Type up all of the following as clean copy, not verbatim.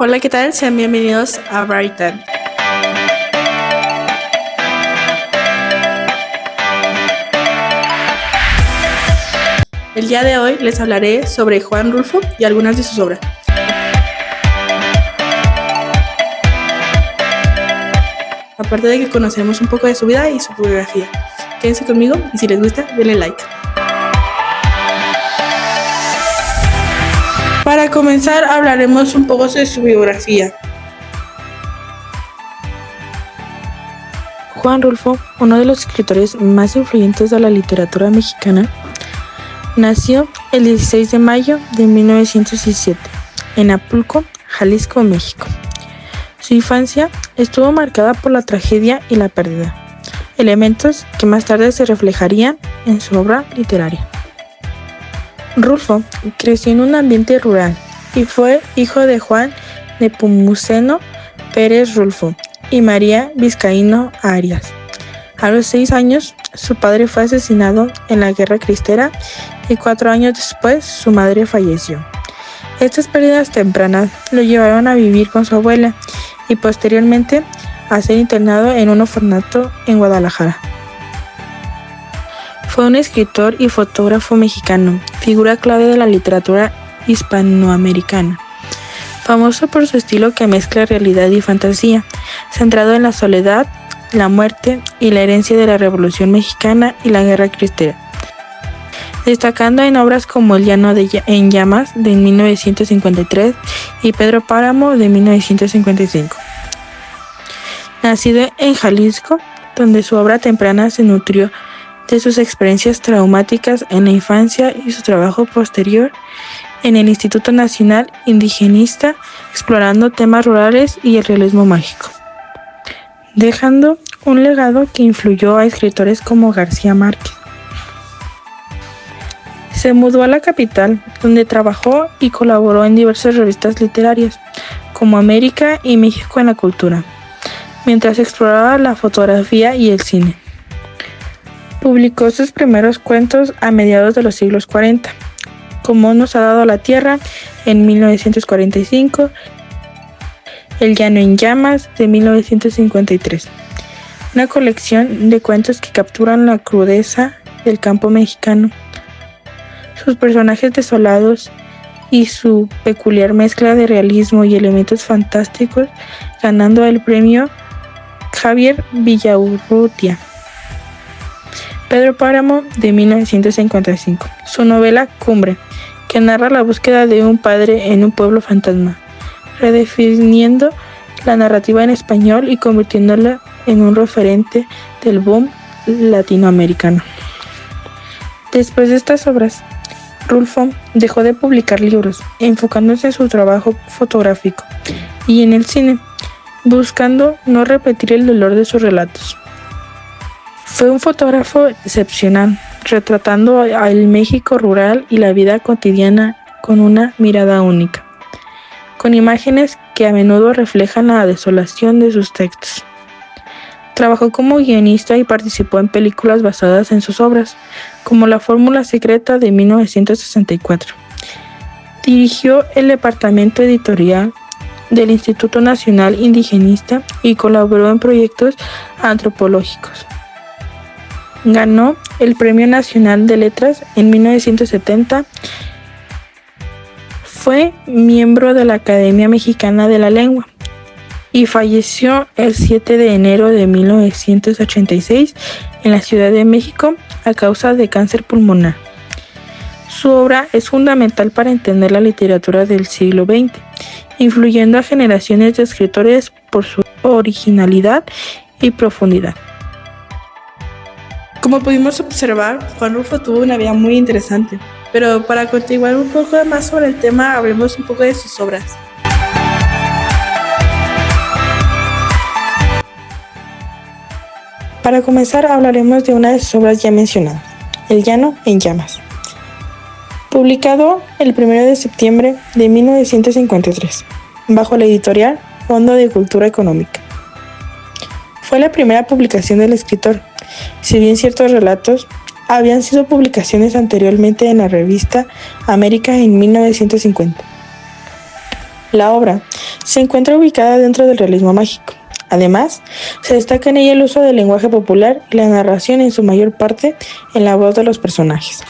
Hola, ¿qué tal? Sean bienvenidos a Brighton. El día de hoy les hablaré sobre Juan Rulfo y algunas de sus obras. Aparte de que conoceremos un poco de su vida y su biografía. Quédense conmigo y si les gusta, denle like. Para comenzar, hablaremos un poco de su biografía. Juan Rulfo, uno de los escritores más influyentes de la literatura mexicana, nació el 16 de mayo de 1917 en Acapulco, Jalisco, México. Su infancia estuvo marcada por la tragedia y la pérdida, elementos que más tarde se reflejarían en su obra literaria. Rulfo creció en un ambiente rural y fue hijo de Juan Nepomuceno Pérez Rulfo y María Vizcaíno Arias. A los 6 años, su padre fue asesinado en la Guerra Cristera y 4 años después su madre falleció. Estas pérdidas tempranas lo llevaron a vivir con su abuela y posteriormente a ser internado en un orfanato en Guadalajara. Fue un escritor y fotógrafo mexicano, figura clave de la literatura hispanoamericana. Famoso por su estilo que mezcla realidad y fantasía, centrado en la soledad, la muerte y la herencia de la Revolución Mexicana y la Guerra Cristera, destacando en obras como El Llano en Llamas de 1953 y Pedro Páramo de 1955. Nacido en Jalisco, donde su obra temprana se nutrió de sus experiencias traumáticas en la infancia y su trabajo posterior en el Instituto Nacional Indigenista, explorando temas rurales y el realismo mágico, dejando un legado que influyó a escritores como García Márquez. Se mudó a la capital, donde trabajó y colaboró en diversas revistas literarias, como América y México en la Cultura, mientras exploraba la fotografía y el cine. Publicó sus primeros cuentos a mediados de los siglos 40, como Nos ha dado la tierra en 1945, El Llano en Llamas de 1953, una colección de cuentos que capturan la crudeza del campo mexicano, sus personajes desolados y su peculiar mezcla de realismo y elementos fantásticos, ganando el premio Javier Villaurrutia. Pedro Páramo de 1955, su novela Cumbre, que narra la búsqueda de un padre en un pueblo fantasma, redefiniendo la narrativa en español y convirtiéndola en un referente del boom latinoamericano. Después de estas obras, Rulfo dejó de publicar libros, enfocándose en su trabajo fotográfico y en el cine, buscando no repetir el dolor de sus relatos. Fue un fotógrafo excepcional, retratando al México rural y la vida cotidiana con una mirada única, con imágenes que a menudo reflejan la desolación de sus textos. Trabajó como guionista y participó en películas basadas en sus obras, como La Fórmula Secreta de 1964. Dirigió el departamento editorial del Instituto Nacional Indigenista y colaboró en proyectos antropológicos. Ganó el Premio Nacional de Letras en 1970. Fue miembro de la Academia Mexicana de la Lengua y falleció el 7 de enero de 1986 en la Ciudad de México a causa de cáncer pulmonar. Su obra es fundamental para entender la literatura del siglo XX, influyendo a generaciones de escritores por su originalidad y profundidad. Como pudimos observar, Juan Rulfo tuvo una vida muy interesante, pero para continuar un poco más sobre el tema, hablemos un poco de sus obras. Para comenzar, hablaremos de una de sus obras ya mencionadas, El Llano en Llamas, publicado el 1 de septiembre de 1953, bajo la editorial Fondo de Cultura Económica. Fue la primera publicación del escritor, si bien ciertos relatos habían sido publicaciones anteriormente en la revista América en 1950. La obra se encuentra ubicada dentro del realismo mágico. Además, se destaca en ella el uso del lenguaje popular y la narración en su mayor parte en la voz de los personajes.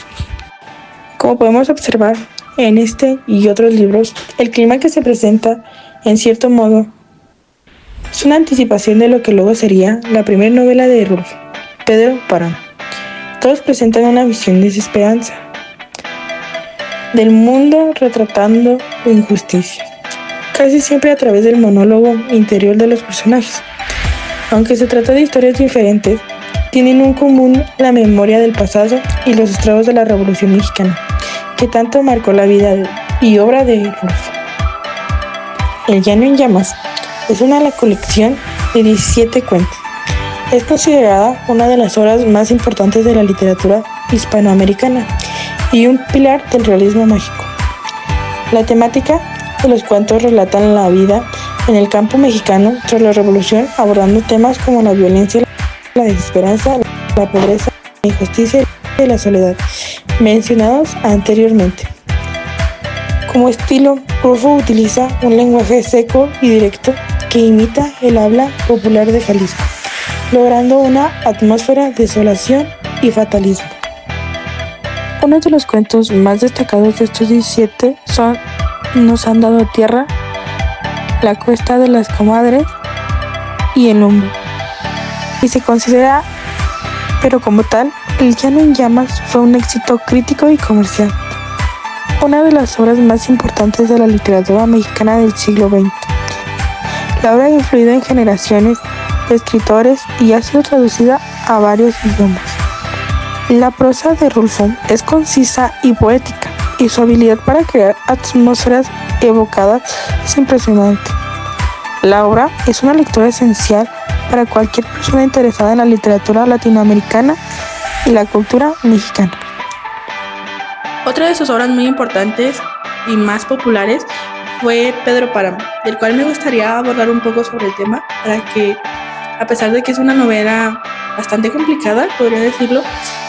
Como podemos observar en este y otros libros, el clima que se presenta, en cierto modo, es una anticipación de lo que luego sería la primera novela de Rulfo, Pedro Páramo. Todos presentan una visión de desesperanza del mundo retratando la injusticia, casi siempre a través del monólogo interior de los personajes. Aunque se trata de historias diferentes, tienen en común la memoria del pasado y los estragos de la Revolución Mexicana, que tanto marcó la vida y obra de Rulfo. El Llano en Llamas es una de la colección de 17 cuentos. Es considerada una de las obras más importantes de la literatura hispanoamericana y un pilar del realismo mágico. La temática de los cuentos relatan la vida en el campo mexicano tras la revolución, abordando temas como la violencia, la desesperanza, la pobreza, la injusticia y la soledad, mencionados anteriormente. Como estilo, Rulfo utiliza un lenguaje seco y directo que imita el habla popular de Jalisco, logrando una atmósfera de desolación y fatalismo. Uno de los cuentos más destacados de estos 17 son Nos han dado tierra, La cuesta de las comadres y El Humbo. Y se considera, pero como tal, El Llano en Llamas fue un éxito crítico y comercial. Una de las obras más importantes de la literatura mexicana del siglo XX. La obra ha influido en generaciones de escritores y ha sido traducida a varios idiomas. La prosa de Rulfo es concisa y poética, y su habilidad para crear atmósferas evocadas es impresionante. La obra es una lectura esencial para cualquier persona interesada en la literatura latinoamericana y la cultura mexicana. Otra de sus obras muy importantes y más populares fue Pedro Páramo, del cual me gustaría abordar un poco sobre el tema, para que, a pesar de que es una novela bastante complicada, podría decirlo,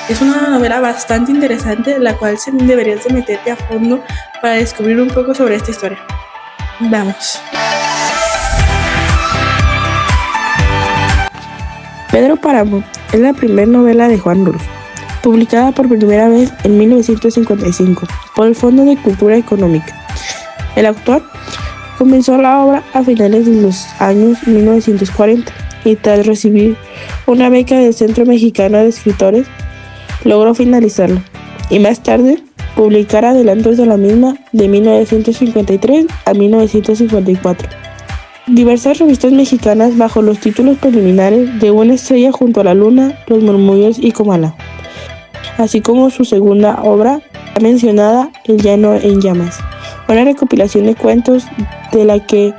es una novela bastante interesante, la cual deberías de meterte a fondo para descubrir un poco sobre esta historia. Vamos. Pedro Páramo es la primera novela de Juan Rulfo, publicada por primera vez en 1955 por el Fondo de Cultura Económica. El autor comenzó la obra a finales de los años 1940 y tras recibir una beca del Centro Mexicano de Escritores, logró finalizarlo y más tarde publicar adelantos de la misma de 1953 a 1954. Diversas revistas mexicanas bajo los títulos preliminares de Una estrella junto a la luna, Los murmullos y Comala, así como su segunda obra mencionada, El Llano en Llamas, una recopilación de cuentos de la que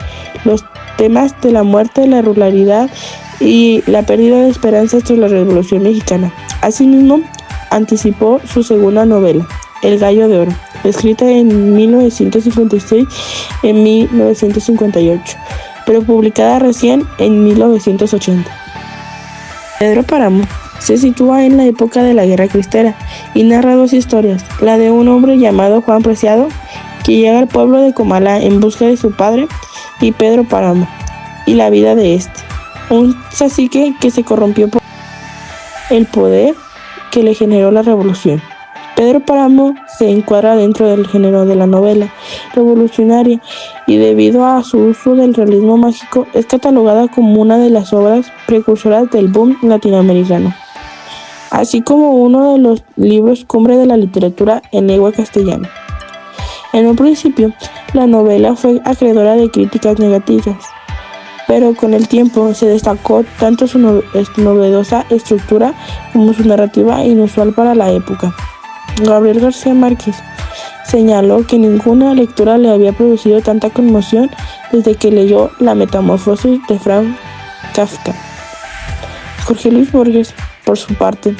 los temas de la muerte, la ruralidad y la pérdida de esperanza tras la Revolución Mexicana. Asimismo, anticipó su segunda novela, El Gallo de Oro, escrita en 1956 y en 1958, pero publicada recién en 1980. Pedro Páramo se sitúa en la época de la Guerra Cristera y narra dos historias, la de un hombre llamado Juan Preciado, que llega al pueblo de Comala en busca de su padre, y Pedro Páramo, y la vida de este, un cacique que se corrompió por el poder que le generó la revolución. Pedro Páramo se encuadra dentro del género de la novela revolucionaria y debido a su uso del realismo mágico es catalogada como una de las obras precursoras del boom latinoamericano, así como uno de los libros cumbre de la literatura en lengua castellana. En un principio, la novela fue acreedora de críticas negativas, pero con el tiempo se destacó tanto su novedosa estructura como su narrativa inusual para la época. Gabriel García Márquez señaló que ninguna lectura le había producido tanta conmoción desde que leyó La Metamorfosis de Franz Kafka. Jorge Luis Borges, por su parte,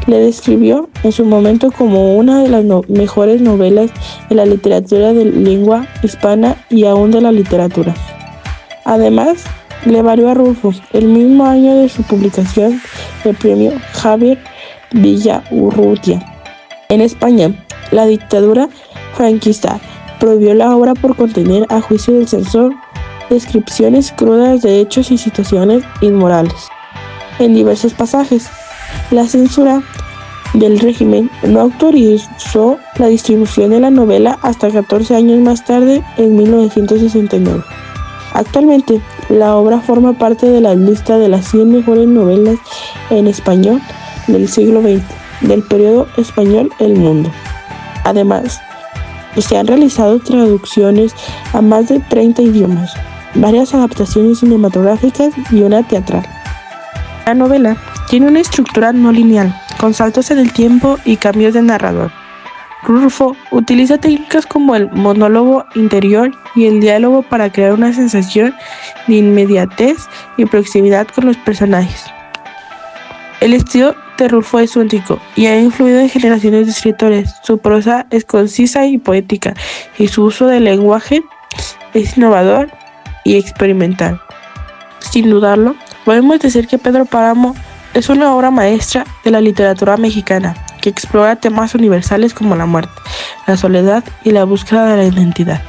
le describió en su momento como una de las mejores novelas de la literatura de lengua hispana y aún de la literatura. Además, le valió a Rulfo, el mismo año de su publicación, el premio Javier Villaurrutia. En España, la dictadura franquista prohibió la obra por contener, a juicio del censor, descripciones crudas de hechos y situaciones inmorales. En diversos pasajes, la censura del régimen no autorizó la distribución de la novela hasta 14 años más tarde, en 1969. Actualmente, la obra forma parte de la lista de las 100 mejores novelas en español del siglo XX, del periodo español El Mundo. Además, se han realizado traducciones a más de 30 idiomas, varias adaptaciones cinematográficas y una teatral. La novela tiene una estructura no lineal, con saltos en el tiempo y cambios de narrador. Rulfo utiliza técnicas como el monólogo interior y el diálogo para crear una sensación de inmediatez y proximidad con los personajes. El estilo de Rulfo es único y ha influido en generaciones de escritores. Su prosa es concisa y poética, y su uso del lenguaje es innovador y experimental. Sin dudarlo, podemos decir que Pedro Páramo es una obra maestra de la literatura mexicana, que explora temas universales como la muerte, la soledad y la búsqueda de la identidad.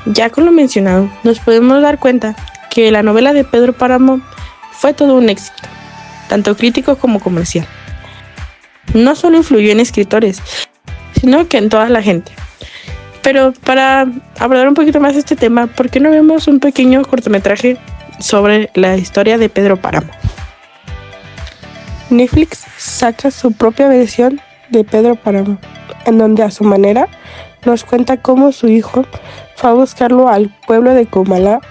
Ya con lo mencionado, nos podemos dar cuenta que la novela de Pedro Páramo fue todo un éxito, tanto crítico como comercial. No solo influyó en escritores, sino que en toda la gente. Pero para abordar un poquito más este tema, ¿por qué no vemos un pequeño cortometraje sobre la historia de Pedro Páramo? Netflix saca su propia versión de Pedro Páramo, en donde a su manera nos cuenta cómo su hijo fue a buscarlo al pueblo de Comala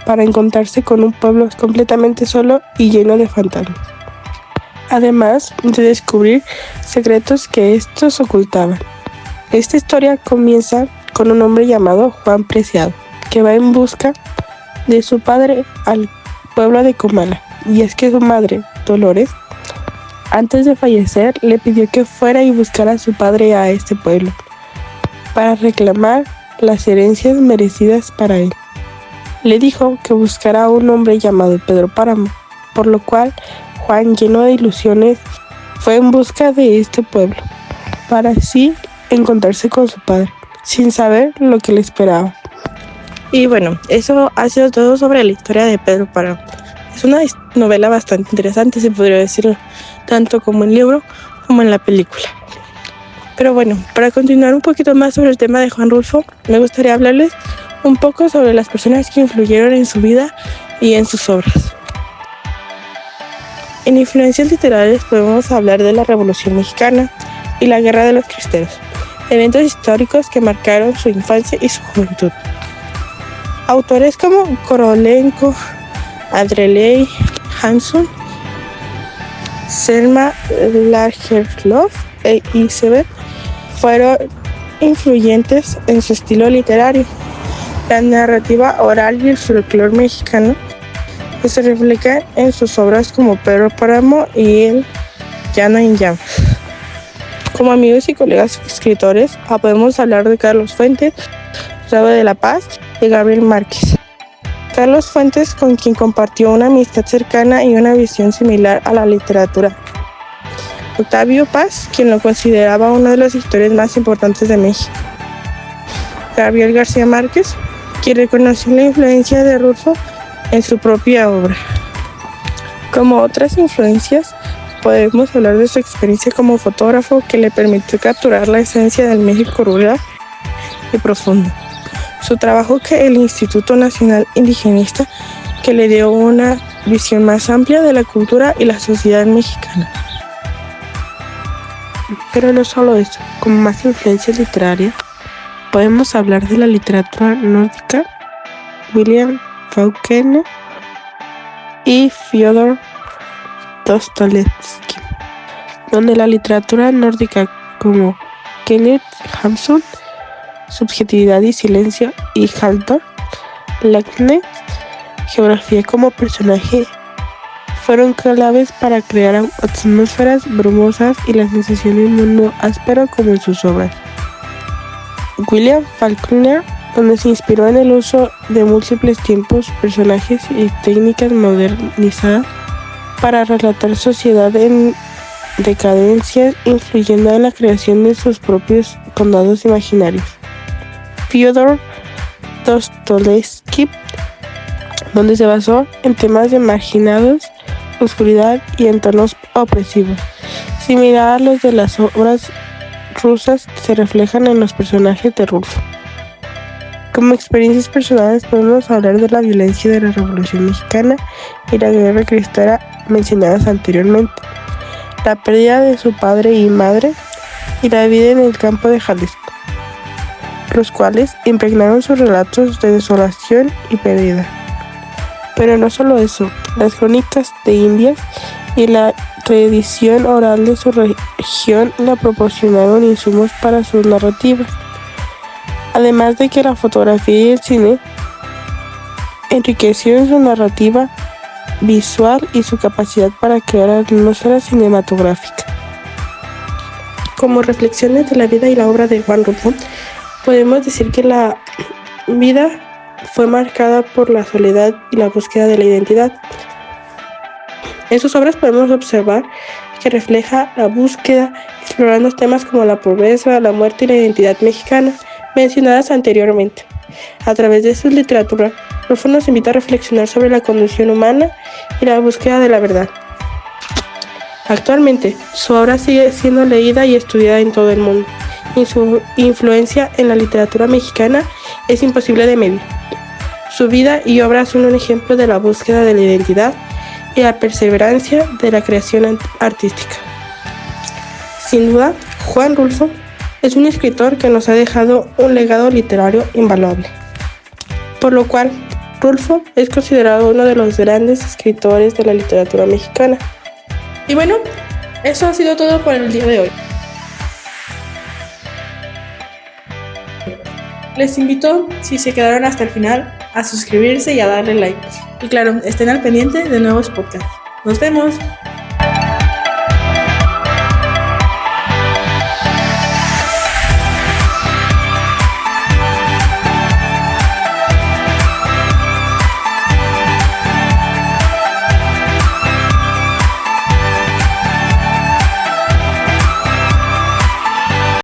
para encontrarse con un pueblo completamente solo y lleno de fantasmas, además de descubrir secretos que estos ocultaban. Esta historia comienza con un hombre llamado Juan Preciado, que va en busca de su padre al pueblo de Comala, y es que su madre, Dolores, antes de fallecer, le pidió que fuera y buscara a su padre a este pueblo, para reclamar las herencias merecidas para él. Le dijo que buscara a un hombre llamado Pedro Páramo, por lo cual Juan, lleno de ilusiones, fue en busca de este pueblo, para así encontrarse con su padre, sin saber lo que le esperaba. Y bueno, eso ha sido todo sobre la historia de Pedro Páramo. Es una novela bastante interesante, se podría decirlo, tanto como en el libro como en la película. Pero bueno, para continuar un poquito más sobre el tema de Juan Rulfo, me gustaría hablarles un poco sobre las personas que influyeron en su vida y en sus obras. En influencias literarias podemos hablar de la Revolución Mexicana y la Guerra de los Cristeros, eventos históricos que marcaron su infancia y su juventud. Autores como Korolenko, Andrei Hanson, Selma Lagerlöf e Iceberg fueron influyentes en su estilo literario. La narrativa oral y el folclore mexicano que se refleja en sus obras como Pedro Páramo y El Llano en Llamas. Como amigos y colegas escritores, podemos hablar de Carlos Fuentes, Gustavo de la Paz y Gabriel Márquez. Carlos Fuentes, con quien compartió una amistad cercana y una visión similar a la literatura. Octavio Paz, quien lo consideraba uno de los escritores más importantes de México. Gabriel García Márquez, quien reconoció la influencia de Rulfo en su propia obra. Como otras influencias, podemos hablar de su experiencia como fotógrafo, que le permitió capturar la esencia del México rural y profundo. Su trabajo que el Instituto Nacional Indigenista, que le dio una visión más amplia de la cultura y la sociedad mexicana. Pero no solo eso, como más influencias literarias, podemos hablar de la literatura nórdica, William Faulkner y Fyodor Dostoyevsky, donde la literatura nórdica como Kenneth Hampson, Subjetividad y Silencio, y Halldór Laxness, Geografía como personaje, fueron claves para crear atmósferas brumosas y la sensación de un mundo áspero como en sus obras. William Faulkner, donde se inspiró en el uso de múltiples tiempos, personajes y técnicas modernizadas para relatar sociedad en decadencia, influyendo en la creación de sus propios condados imaginarios. Fyodor Dostoyevsky, donde se basó en temas de marginados, oscuridad y entornos opresivos, similar a los de las obras rusas que se reflejan en los personajes de Rulfo. Como experiencias personales podemos hablar de la violencia de la Revolución Mexicana y la Guerra Cristera mencionadas anteriormente, la pérdida de su padre y madre y la vida en el campo de Jalisco, los cuales impregnaron sus relatos de desolación y pérdida. Pero no solo eso, las crónicas de Indias y la tradición oral de su región le proporcionaron insumos para sus narrativas. Además de que la fotografía y el cine enriquecieron su narrativa visual y su capacidad para crear atmósfera cinematográfica. Como reflexiones de la vida y la obra de Juan Rulfo, podemos decir que la vida fue marcada por la soledad y la búsqueda de la identidad. En sus obras podemos observar que refleja la búsqueda, explorando temas como la pobreza, la muerte y la identidad mexicana, mencionadas anteriormente. A través de su literatura, Rulfo nos invita a reflexionar sobre la condición humana y la búsqueda de la verdad. Actualmente, su obra sigue siendo leída y estudiada en todo el mundo, y su influencia en la literatura mexicana es imposible de medir. Su vida y obra son un ejemplo de la búsqueda de la identidad y la perseverancia de la creación artística. Sin duda, Juan Rulfo es un escritor que nos ha dejado un legado literario invaluable, por lo cual Rulfo es considerado uno de los grandes escritores de la literatura mexicana. Y bueno, eso ha sido todo por el día de hoy. Les invito, si se quedaron hasta el final, a suscribirse y a darle like. Y claro, estén al pendiente de nuevos podcasts. ¡Nos vemos!